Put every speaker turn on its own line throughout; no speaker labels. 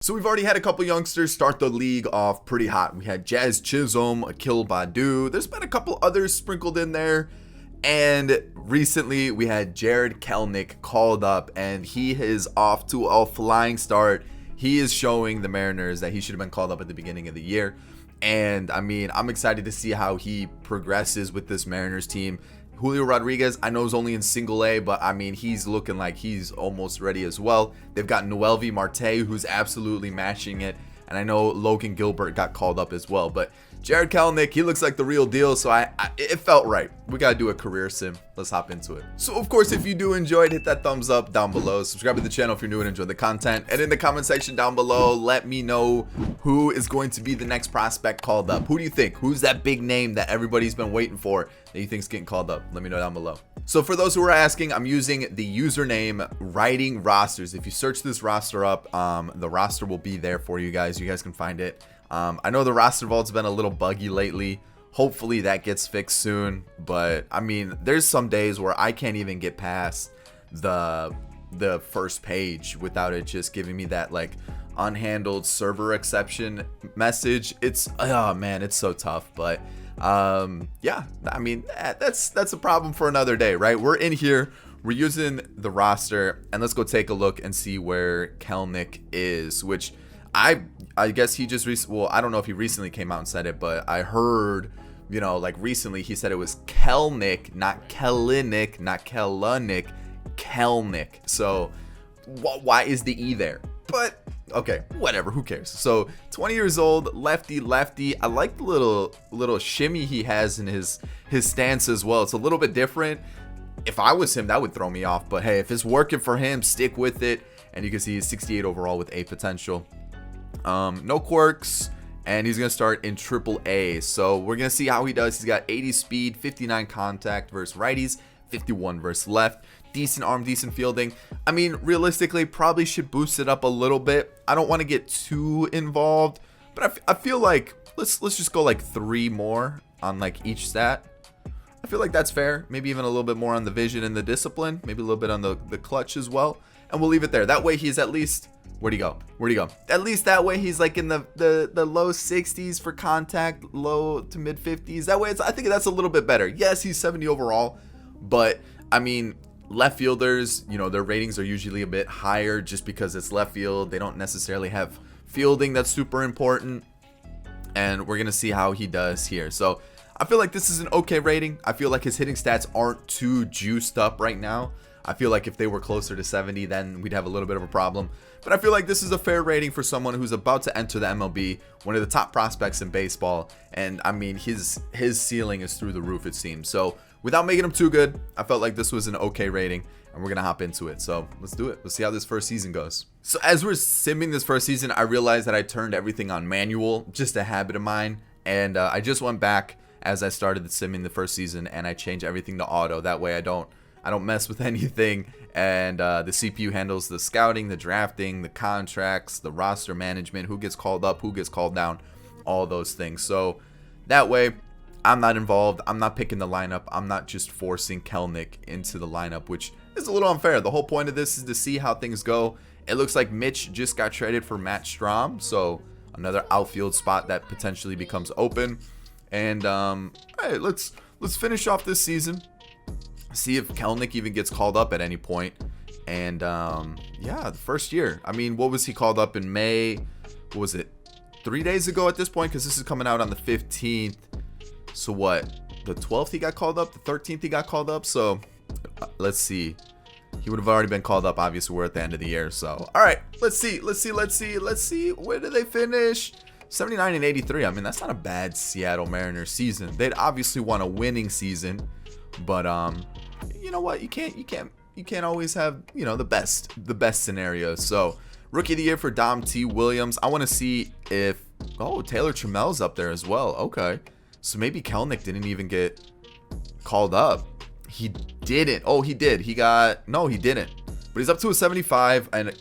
So we've already had a couple youngsters start the league off pretty hot. We had Jazz Chisholm, Akil Badu. There's been a couple others sprinkled in there. And recently we had Jarred Kelenic called up, and he is off to a flying start. He is showing the Mariners that he should have been called up at the beginning of the year. And I mean, I'm excited to see how he progresses with this Mariners team. Julio Rodriguez, I know is only in single A, but I mean, he's looking like he's almost ready as well. They've got Noelvi Marte, who's absolutely mashing it. And I know Logan Gilbert got called up as well. But Jarred Kelenic, he looks like the real deal. So it felt right. We got to do a career sim. Let's hop into it. So, of course, if you do enjoy it, hit that thumbs up down below. Subscribe to the channel if you're new and enjoy the content. And in the comment section down below, let me know who is going to be the next prospect called up. Who do you think? Who's that big name that everybody's been waiting for that you think's getting called up? Let me know down below. So for those who are asking, I'm using the username Writing Rosters. If you search this roster up, the roster will be there for you guys. You guys can find it. I know the roster vault's been a little buggy lately. Hopefully that gets fixed soon. But I mean, there's some days where I can't even get past the first page without it just giving me that like unhandled server exception message. It's, oh man, it's so tough. But yeah, I mean, that's a problem for another day, right? We're in here, we're using the roster, and let's go take a look and see where Kelenic is, which I guess he just well, I don't know if he recently came out and said it, but I heard, you know, like recently he said it was Kelenic, not Kelenic, not Kelenic, Kelenic. So why is the E there? But okay, whatever, who cares? So 20 years old, lefty. I like the little shimmy he has in his stance as well. It's a little bit different. If I was him, that would throw me off, but hey, if it's working for him, stick with it. And you can see he's 68 overall with A potential. No quirks, and he's gonna start in AAA. So we're gonna see how he does. He's got 80 speed, 59 contact versus righties, 51 versus left. Decent arm, decent fielding. I mean, realistically, probably should boost it up a little bit. I don't want to get too involved, but I feel like let's just go like 3 more on like each stat. I feel like that's fair. Maybe even a little bit more on the vision and the discipline. Maybe a little bit on the clutch as well. And we'll leave it there. That way he's at least, where'd he go? At least that way he's like in the low 60s for contact, low to mid 50s. That way I think that's a little bit better. Yes, he's 70 overall, but I mean, left fielders, you know, their ratings are usually a bit higher just because it's left field. They don't necessarily have fielding that's super important. And we're going to see how he does here. So I feel like this is an okay rating. I feel like his hitting stats aren't too juiced up right now. I feel like if they were closer to 70, then we'd have a little bit of a problem. But I feel like this is a fair rating for someone who's about to enter the MLB, one of the top prospects in baseball. And I mean, his ceiling is through the roof, it seems. So without making him too good, I felt like this was an okay rating, and we're going to hop into it. So let's do it. Let's see how this first season goes. So as we're simming this first season, I realized that I turned everything on manual, just a habit of mine. And I just went back as I started simming the first season, and I changed everything to auto. That way I don't mess with anything. And the CPU handles the scouting, the drafting, the contracts, the roster management, who gets called up, who gets called down, all those things. So that way I'm not involved. I'm not picking the lineup. I'm not just forcing Kelenic into the lineup, which is a little unfair. The whole point of this is to see how things go. It looks like Mitch just got traded for Matt Strahm, so another outfield spot that potentially becomes open. And hey, let's finish off this season. See if Kelenic even gets called up at any point. And yeah, the first year. I mean, what was he called up in May? What was it? 3 days ago at this point, because this is coming out on the 15th. So what? The 12th he got called up. The 13th he got called up. So let's see. He would have already been called up. Obviously, we're at the end of the year. So all right, let's see. Where did they finish? 79 and 83. I mean, that's not a bad Seattle Mariners season. They'd obviously want a winning season, but you know what? You can't always have, you know, the best scenarios. So rookie of the year for Dom T. Williams. I want to see if Taylor Trammell's up there as well. Okay, so maybe Kelenic didn't even get called up. He didn't. Oh, he did. He didn't. But he's up to a 75, and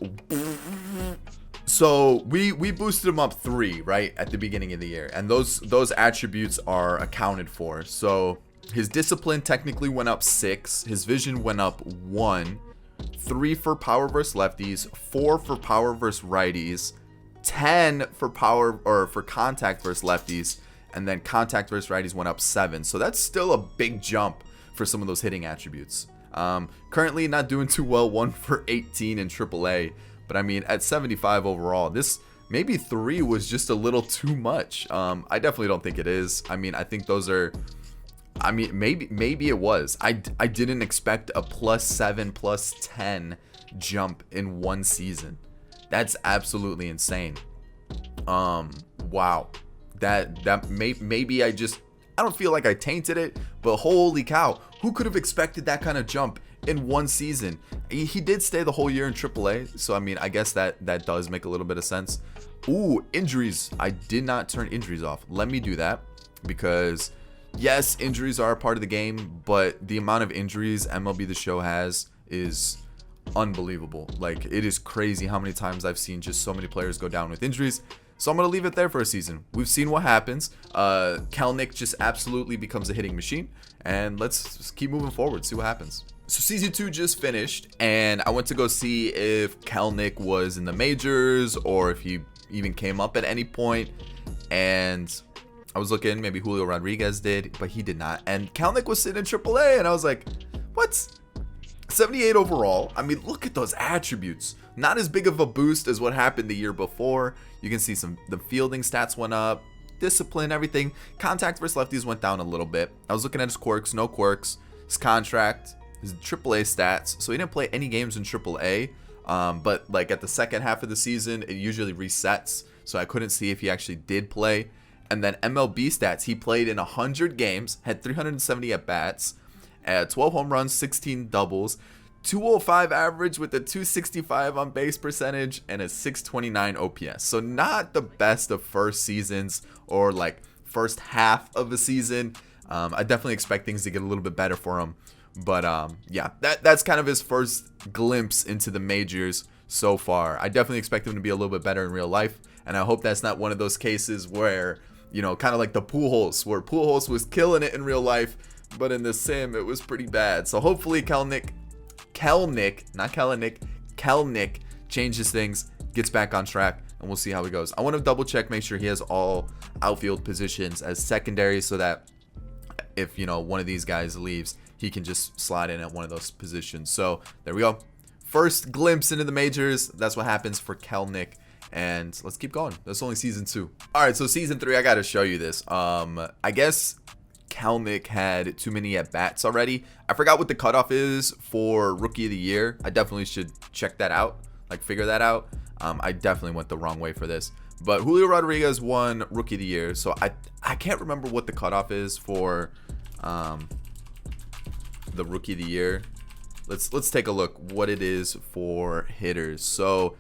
so we boosted him up 3 right at the beginning of the year, and those attributes are accounted for. So his discipline technically went up 6, his vision went up 1, 3 for power versus lefties, 4 for power versus righties, 10 for power or for contact versus lefties, and then contact versus righties went up 7. So that's still a big jump for some of those hitting attributes. Currently not doing too well, 1 for 18 in AAA, but I mean at 75 overall, this maybe 3 was just a little too much. I definitely don't think it is. I mean, I think those are, I mean, maybe it was. I didn't expect a +7, +10 jump in one season. That's absolutely insane. Wow. That maybe I don't feel like I tainted it, but holy cow, who could have expected that kind of jump in one season? He did stay the whole year in AAA, so I mean, I guess that does make a little bit of sense. Ooh, injuries. I did not turn injuries off. Let me do that, because yes, injuries are a part of the game, but the amount of injuries MLB The Show has is unbelievable. Like, it is crazy how many times I've seen just so many players go down with injuries. So I'm going to leave it there for a season. We've seen what happens. KELENIC just absolutely becomes a hitting machine, and let's just keep moving forward, see what happens. So season 2 just finished, and I went to go see if KELENIC was in the majors or if he even came up at any point, and I was looking, maybe Julio Rodriguez did, but he did not. And KELENIC was sitting in AAA, and I was like, what? 78 overall. I mean, look at those attributes. Not as big of a boost as what happened the year before. You can see the fielding stats went up, discipline, everything. Contact versus lefties went down a little bit. I was looking at his quirks, no quirks. His contract, his AAA stats. So he didn't play any games in AAA, but like at the second half of the season, it usually resets. So I couldn't see if he actually did play. And then MLB stats, he played in 100 games, had 370 at-bats, 12 home runs, 16 doubles, 205 average with a 265 on base percentage, and a 629 OPS. So not the best of first seasons or like first half of a season. I definitely expect things to get a little bit better for him. But yeah, that's kind of his first glimpse into the majors so far. I definitely expect him to be a little bit better in real life. And I hope that's not one of those cases where, you know, kind of like the Pujols, where Pujols was killing it in real life, but in the sim, it was pretty bad. So hopefully KELENIC changes things, gets back on track, and we'll see how he goes. I want to double check, make sure he has all outfield positions as secondary, so that if, you know, one of these guys leaves, he can just slide in at one of those positions. So there we go. First glimpse into the majors. That's what happens for KELENIC. And let's keep going. That's only season 2. All right, so season 3, I got to show you this. I guess KELENIC had too many at-bats already. I forgot what the cutoff is for Rookie of the Year. I definitely should check that out, like figure that out. I definitely went the wrong way for this. But Julio Rodriguez won Rookie of the Year, so I can't remember what the cutoff is for the Rookie of the Year. Let's take a look what it is for hitters. So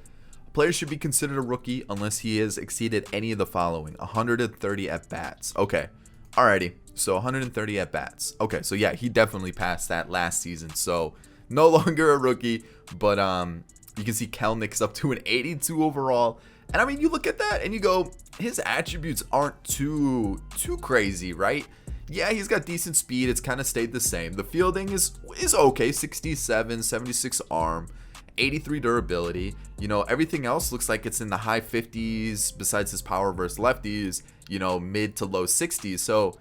player should be considered a rookie unless he has exceeded any of the following: 130 at-bats. Okay, alrighty. So 130 at-bats. Okay, so yeah, he definitely passed that last season. So no longer a rookie, but you can see KELENIC's up to an 82 overall. And I mean, you look at that and you go, his attributes aren't too crazy, right? Yeah, he's got decent speed. It's kind of stayed the same. The fielding is okay, 67, 76 arm, 83 durability. You know, everything else looks like it's in the high 50s besides his power versus lefties, you know, mid to low 60s. So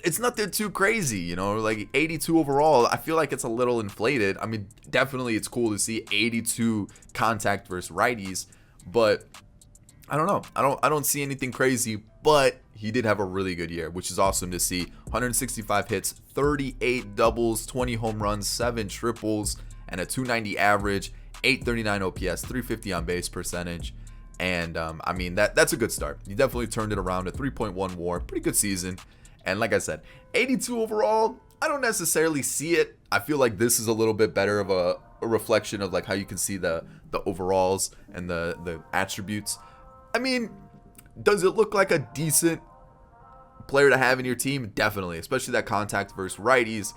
it's nothing too crazy, you know, like 82 overall. I feel like it's a little inflated. I mean, definitely it's cool to see 82 contact versus righties, but I don't know. I don't see anything crazy, but he did have a really good year, which is awesome to see. 165 hits, 38 doubles, 20 home runs, 7 triples, and a 290 average, 839 OPS, 350 on base percentage. And I mean, that's a good start. He definitely turned it around, a 3.1 WAR, pretty good season. And like I said, 82 overall, I don't necessarily see it. I feel like this is a little bit better of a reflection of like how you can see the overalls and the attributes. I mean, does it look like a decent player to have in your team? Definitely, especially that contact versus righties.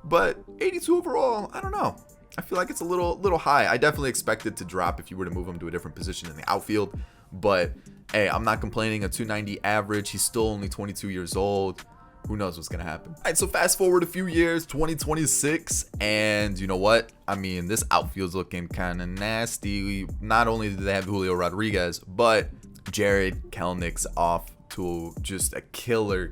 But 82 overall, I don't know. I feel like it's a little high. I definitely expect it to drop if you were to move him to a different position in the outfield. But hey, I'm not complaining. A 290 average. He's still only 22 years old. who knows what's gonna happen. All right, so fast forward a few years, 2026, and you know what? I mean, this outfield's looking kind of nasty. Not only do they have Julio Rodriguez, but Jarred Kelenic's off to just a killer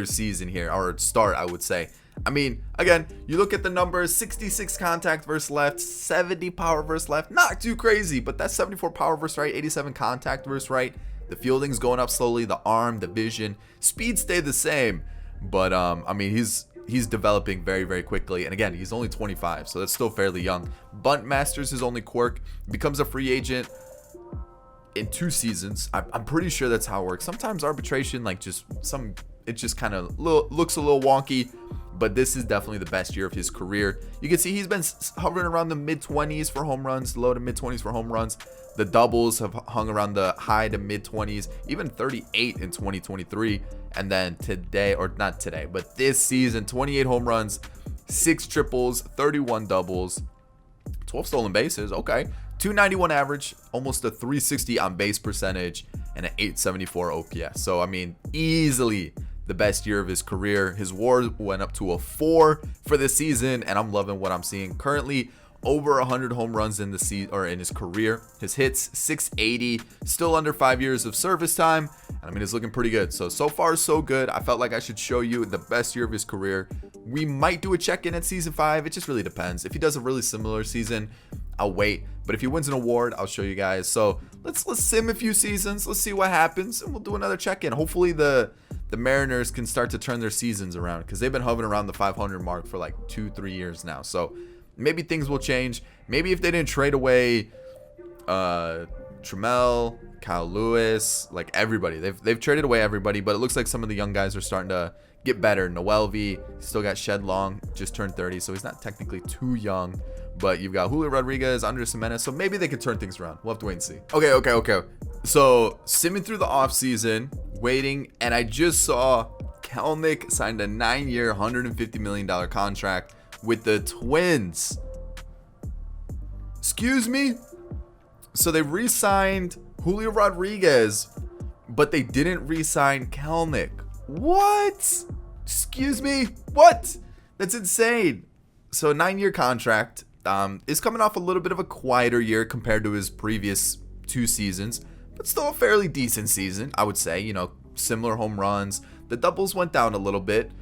season here, or start, I would say. I mean, again, you look at the numbers, 66 contact versus left, 70 power versus left. Not too crazy, but that's 74 power versus right, 87 contact versus right. The fielding's going up slowly, the arm, the vision, speed stayed the same. But I mean, he's developing very quickly. And again, he's only 25, so that's still fairly young. Bunt masters his only quirk, becomes a free agent in 2 seasons. I'm pretty sure that's how it works. Sometimes arbitration, like it just kind of looks a little wonky, but this is definitely the best year of his career. You can see he's been hovering around the mid-20s for home runs, low to mid-20s for home runs. The doubles have hung around the high to mid-20s, even 38 in 2023. And then today, or not today, but this season, 28 home runs, 6 triples, 31 doubles, 12 stolen bases. Okay. 291 average, almost a 360 on base percentage, and an 874 OPS. So, I mean, easily the best year of his career. His WAR went up to a 4 for this season, and I'm loving what I'm seeing. Currently, over 100 home runs in the season, or in his career. His hits 680, still under 5 years of service time. And I mean, it's looking pretty good. So far so good. I felt like I should show you the best year of his career. We might do a check-in at season 5. It just really depends. If he does a really similar season, I'll wait. But if he wins an award, I'll show you guys. So let's sim a few seasons. Let's see what happens, and we'll do another check-in. Hopefully the Mariners can start to turn their seasons around, because they've been hovering around the 500 mark for like 2-3 years now. So maybe things will change. Maybe if they didn't trade away Trammell, Kyle Lewis, like everybody, they've traded away everybody, but it looks like some of the young guys are starting to get better. Noelvi still got Shed Long, just turned 30, so he's not technically too young. But you've got Julio Rodriguez, Andres Gimenez, so maybe they can turn things around. We'll have to wait and see. Okay. So simming through the offseason, waiting, and I just saw Kelenic signed a 9-year, $150 million contract with the Twins. Excuse me? So they re-signed Julio Rodriguez, but they didn't re-sign Kelenic. What? Excuse me? What? That's insane. So a 9-year contract. Is coming off a little bit of a quieter year compared to his previous 2 seasons, but still a fairly decent season, I would say. You know, similar home runs. The doubles went down a little bit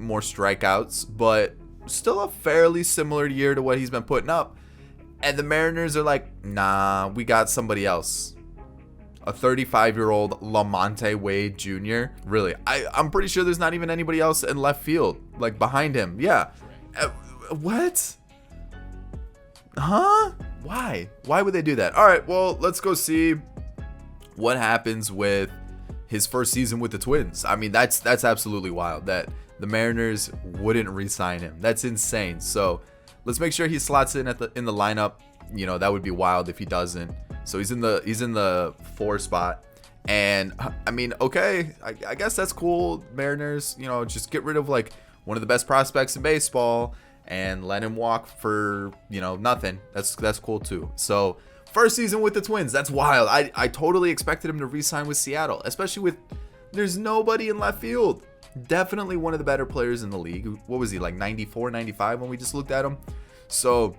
more strikeouts, but still a fairly similar year to what he's been putting up. And the Mariners are like, nah, we got somebody else. A 35-year-old Lamonte Wade Jr. Really, I'm pretty sure there's not even anybody else in left field, like behind him. Yeah. What? Huh? Why would they do that? All right, well, let's go see what happens with his first season with the Twins. I mean, that's absolutely wild that the Mariners wouldn't re-sign him. That's insane. So let's make sure he slots in in the lineup. You know, that would be wild if he doesn't. So he's in the 4 spot. And I mean, okay, I guess that's cool. Mariners, you know, just get rid of like one of the best prospects in baseball and let him walk for, you know, nothing. That's cool too. So first season with the Twins, that's wild. I totally expected him to re-sign with Seattle, especially with there's nobody in left field. Definitely one of the better players in the league. What was he, like 94, 95 when we just looked at him? So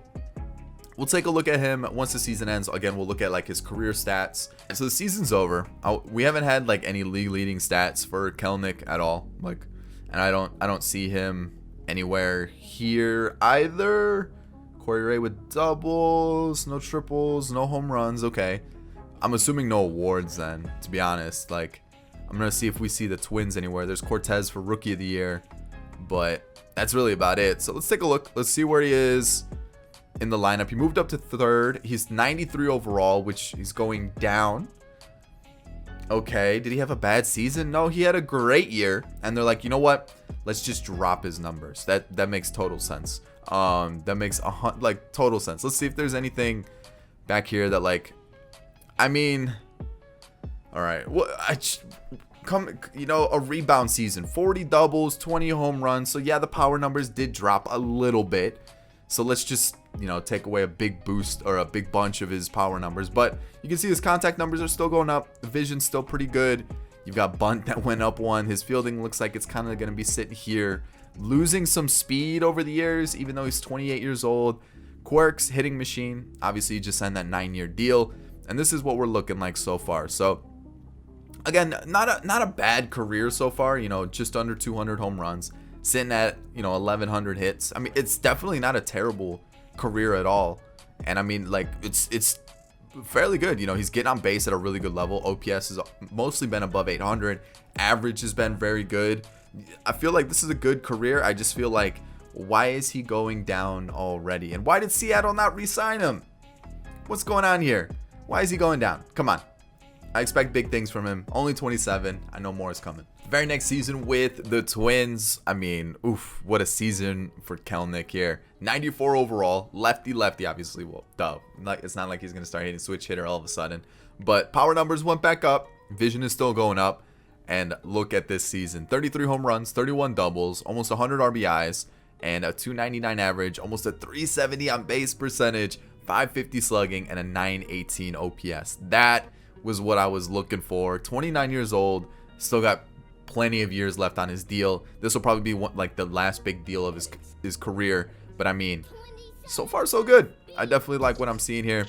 we'll take a look at him once the season ends. Again, we'll look at like his career stats. And so the season's over. We haven't had like any league leading stats for Kelenic at all. Like, and I don't see him anywhere here either. Corey Ray with doubles, no triples, no home runs. Okay, I'm assuming no awards then, to be honest. Like, I'm gonna see if we see the Twins anywhere. There's Cortez for Rookie of the Year, but that's really about it. So let's take a look. Let's see where he is in the lineup. He moved up to 3rd. He's 93 overall, which he's going down. Okay, did he have a bad season? No, he had a great year. And they're like, you know what? Let's just drop his numbers. That makes total sense. That makes like total sense. Let's see if there's anything back here that, like, I mean, all right. Well, a rebound season, 40 doubles, 20 home runs. So yeah, the power numbers did drop a little bit. So let's just, you know, take away a big boost or a big bunch of his power numbers. But you can see his contact numbers are still going up. The vision's still pretty good. You've got bunt that went up 1. His fielding looks like it's kind of going to be sitting here, losing some speed over the years, even though he's 28 years old. Quirks, hitting machine. Obviously, you just signed that 9-year deal, and this is what we're looking like so far. So, again, not a bad career so far. You know, just under 200 home runs, sitting at 1,100 hits. I mean, it's definitely not a terrible career at all. And I mean, like, it's fairly good. You know, he's getting on base at a really good level. OPS has mostly been above 800. Average has been very good. I feel like this is a good career. I just feel like, why is he going down already? And why did Seattle not re-sign him? What's going on here? Why is he going down? Come on. I expect big things from him. Only 27. I know more is coming. Very next season with the Twins. I mean, oof, what a season for Kelenic here. 94 overall. Lefty, obviously. Well, duh. It's not like he's going to start hitting switch hitter all of a sudden. But power numbers went back up. Vision is still going up. And look at this season. 33 home runs, 31 doubles, almost 100 RBIs, and a 299 average, almost a 370 on base percentage, 550 slugging, and a 918 OPS. That was what I was looking for. 29 years old, still got plenty of years left on his deal. This will probably be like the last big deal of his career. But I mean, so far so good. I definitely like what I'm seeing here.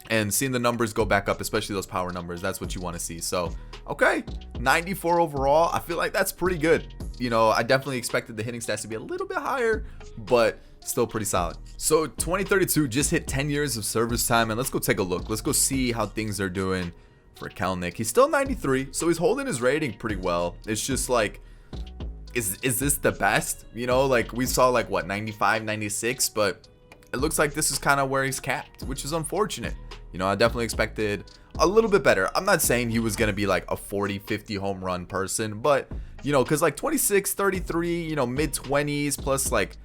And seeing the numbers go back up, especially those power numbers, that's what you want to see. So, okay, 94 overall. I feel like that's pretty good. You know, I definitely expected the hitting stats to be a little bit higher, but still pretty solid. So 2032 just hit 10 years of service time, and let's go take a look. Let's go see how things are doing for Kelenic. He's still 93, so he's holding his rating pretty well. It's just like, is this the best? You know, like we saw like what, 95, 96, but it looks like this is kind of where he's capped, which is unfortunate. You know, I definitely expected a little bit better. I'm not saying he was going to be like a 40, 50 home run person, but, you know, because like 26, 33, you know, mid 20s plus like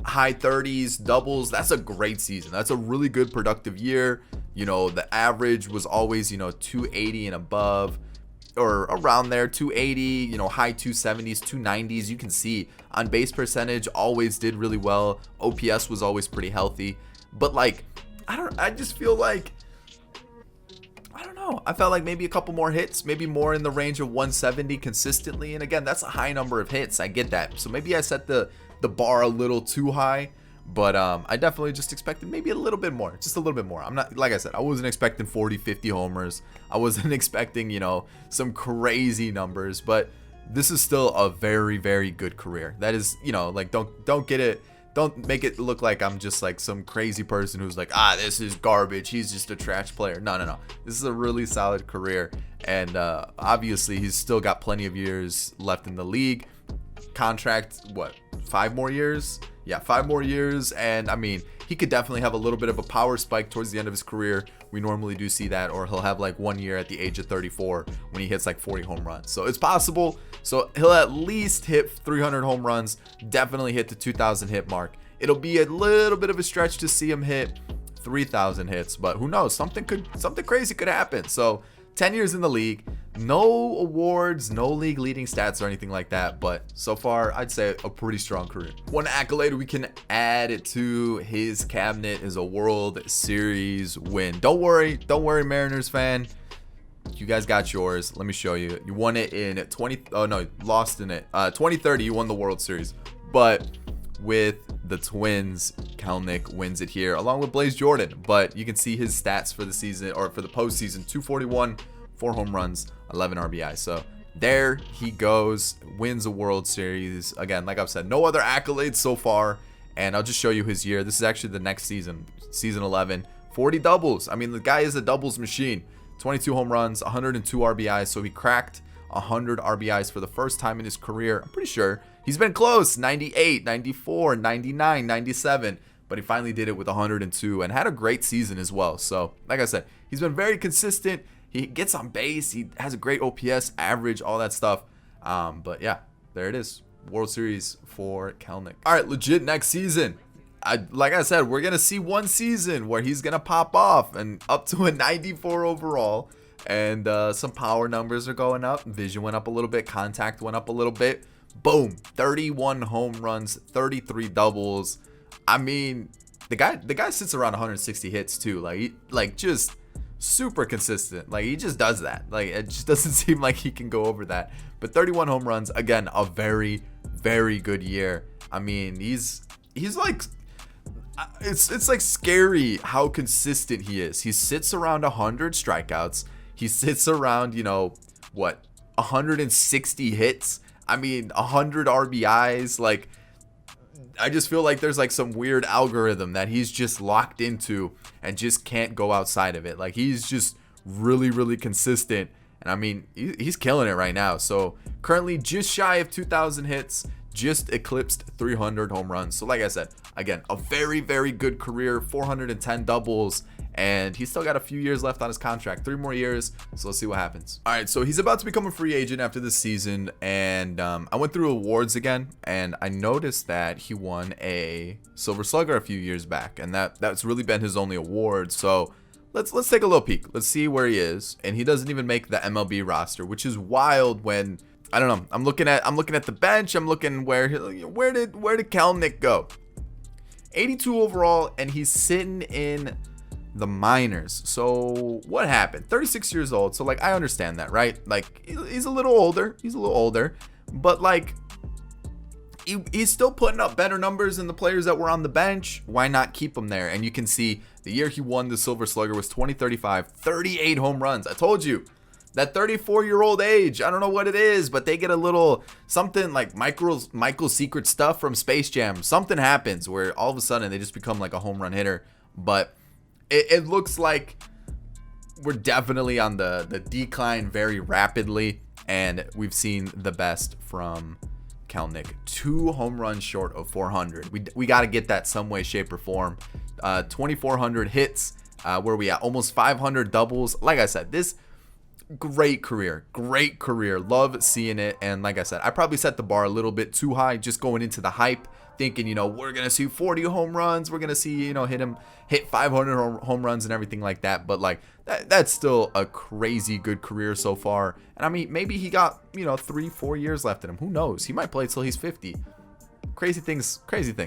high 30s, doubles, that's a great season. That's a really good productive year. You know, the average was always, you know, 280 and above, or around there, 280, you know, high 270s, 290s. You can see on base percentage always did really well. OPS was always pretty healthy. But like, I just feel like, I don't know. I felt like maybe a couple more hits, maybe more in the range of 170 consistently. And again, that's a high number of hits. I get that. So maybe I set the bar a little too high. But I definitely just expected maybe a little bit more. Just a little bit more. I'm not, like I said, I wasn't expecting 40, 50 homers. I wasn't expecting, you know, some crazy numbers. But this is still a very, very good career. That is, you know, like don't get it. Don't make it look like I'm just like some crazy person who's like, this is garbage. He's just a trash player. No. This is a really solid career. And obviously, he's still got plenty of years left in the league. Contract, what, 5 more years? Yeah, 5 more years. And I mean, he could definitely have a little bit of a power spike towards the end of his career. We normally do see that. Or he'll have like 1 year at the age of 34 when he hits like 40 home runs. So it's possible. So he'll at least hit 300 home runs. Definitely hit the 2,000 hit mark. It'll be a little bit of a stretch to see him hit 3,000 hits. But who knows? Something crazy could happen. So 10 years in the league. No awards, no league leading stats or anything like that, but so far I'd say a pretty strong career. One accolade we can add to his cabinet is a World Series win. Don't worry Mariners fan. You guys got yours. Let me show you. You won it in 2030 you won the World Series. But with the Twins, Kelenic wins it here along with Blaze Jordan. But you can see his stats for the season, or for the postseason: 241, 4 home runs, 11 RBI. So there he goes, wins a World Series. Again, like I've said, no other accolades so far. And I'll just show you his year. This is actually the next season, season 11. 40 doubles. I mean, the guy is a doubles machine. 22 home runs, 102 RBIs. So he cracked 100 RBIs for the first time in his career. I'm pretty sure he's been close. 98, 94, 99, 97. But he finally did it with 102 and had a great season as well. So, like I said, he's been very consistent. He gets on base. He has a great OPS, average, all that stuff. But yeah, there it is. World Series for Kelenic. All right, legit next season. Like I said, we're going to see one season where he's going to pop off and up to a 94 overall. And some power numbers are going up. Vision went up a little bit. Contact went up a little bit. Boom. 31 home runs, 33 doubles. I mean, the guy sits around 160 hits too. Like just super consistent. Like, he just does that. Like, it just doesn't seem like he can go over that. But 31 home runs, again, a very, very good year. I mean, he's like, it's like scary how consistent he is. He sits around 100 strikeouts. He sits around, 160 hits. I mean, 100 RBIs. Like, I just feel like there's like some weird algorithm that he's just locked into and just can't go outside of it. Like, he's just really, really consistent. And I mean, he's killing it right now. So currently just shy of 2,000 hits, just eclipsed 300 home runs. So like I said, again, a very, very good career, 410 doubles. And he's still got a few years left on his contract, 3 more years. So let's see what happens. All right, so he's about to become a free agent after this season. And I went through awards again, and I noticed that he won a Silver Slugger a few years back. And that's really been his only award. So let's take a little peek. Let's see where he is. And he doesn't even make the MLB roster, which is wild when, I don't know. I'm looking at the bench. I'm looking where did Kelenic go? 82 overall, and he's sitting in the minors. So what happened? 36 years old. So like, I understand that, right? Like, he's a little older. But like, he's still putting up better numbers than the players that were on the bench. Why not keep him there? And you can see the year he won the Silver Slugger was 2035, 38 home runs. I told you, that 34-year-old age, I don't know what it is, but they get a little something like Michael's secret stuff from Space Jam. Something happens where all of a sudden they just become like a home run hitter. But it looks like we're definitely on the decline very rapidly, and we've seen the best from Kelenic. 2 home runs short of 400. We got to get that some way, shape, or form. 2,400 hits. Where we at? Almost 500 doubles. Like I said, this great career. Love seeing it. And like I said, I probably set the bar a little bit too high just going into the hype, thinking, we're going to see 40 home runs. We're going to see, hit 500 home runs and everything like that. But like, that's still a crazy good career so far. And I mean, maybe he got, 3-4 years left in him. Who knows? He might play till he's 50. Crazy things.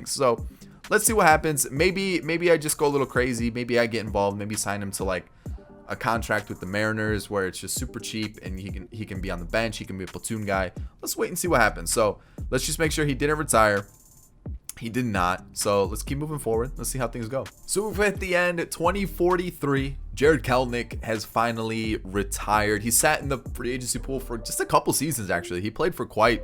So let's see what happens. Maybe I just go a little crazy. Maybe I get involved. Maybe sign him to like a contract with the Mariners where it's just super cheap and he can be on the bench. He can be a platoon guy. Let's wait and see what happens. So let's just make sure he didn't retire. He did not. So let's keep moving forward. Let's see how things go. So we've hit the end. 2043. Jarred Kelenic has finally retired. He sat in the free agency pool for just a couple seasons, actually. He played for quite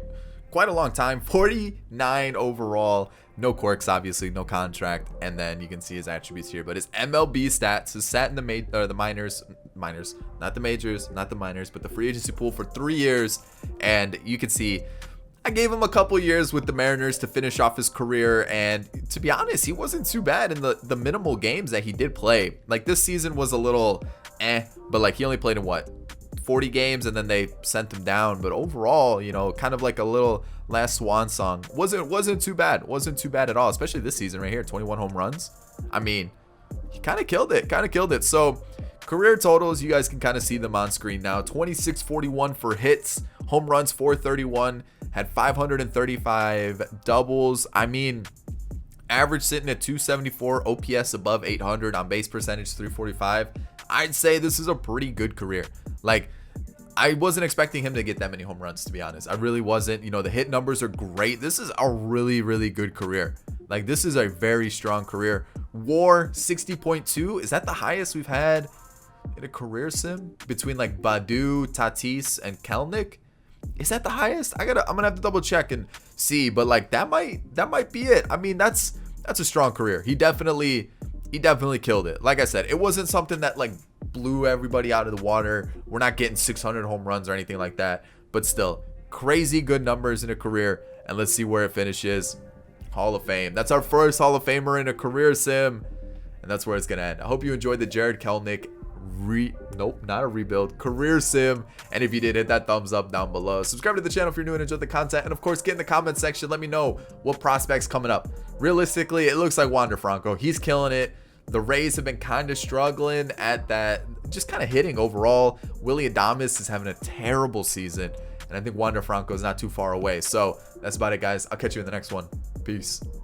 a long time. 49 overall. No quirks, obviously, no contract. And then you can see his attributes here. But his MLB stats, has sat in the minors, not the majors, not the minors, but the free agency pool for 3 years. And you can see I gave him a couple years with the Mariners to finish off his career, and to be honest, he wasn't too bad in the minimal games that he did play. Like, this season was a little but like, he only played in 40 games, and then they sent him down. But overall, kind of like a little last swan song. Wasn't too bad at all, especially this season right here. 21 home runs. I mean, he kind of killed it. So career totals, you guys can kind of see them on screen now. 2641 for hits, home runs 431, had 535 doubles. I mean, average sitting at 274, OPS above 800, on base percentage 345. I'd say this is a pretty good career. Like, I wasn't expecting him to get that many home runs, to be honest. I really wasn't. The hit numbers are great. This is a really, really good career. Like, this is a very strong career. WAR 60.2. Is that the highest we've had in a career sim between like Badu, Tatis, and Kelenic? Is that the highest? I'm gonna have to double check and see, but like, that might be it. I mean, that's a strong career. He definitely killed it. Like I said, it wasn't something that like blew everybody out of the water. We're not getting 600 home runs or anything like that, but still crazy good numbers in a career. And let's see where it finishes. Hall of Fame. That's our first Hall of Famer in a career sim, and that's where it's gonna end. I hope you enjoyed the Jarred Kelenic career sim, and if you did, hit that thumbs up down below. Subscribe to the channel if you're new and enjoyed the content, and of course, get in the comment section. Let me know what prospects coming up. Realistically, it looks like Wander Franco. He's killing it. The Rays have been kind of struggling at that, just kind of hitting overall. Willy Adames is having a terrible season, and I think Wander Franco is not too far away. So that's about it, guys. I'll catch you in the next one. Peace.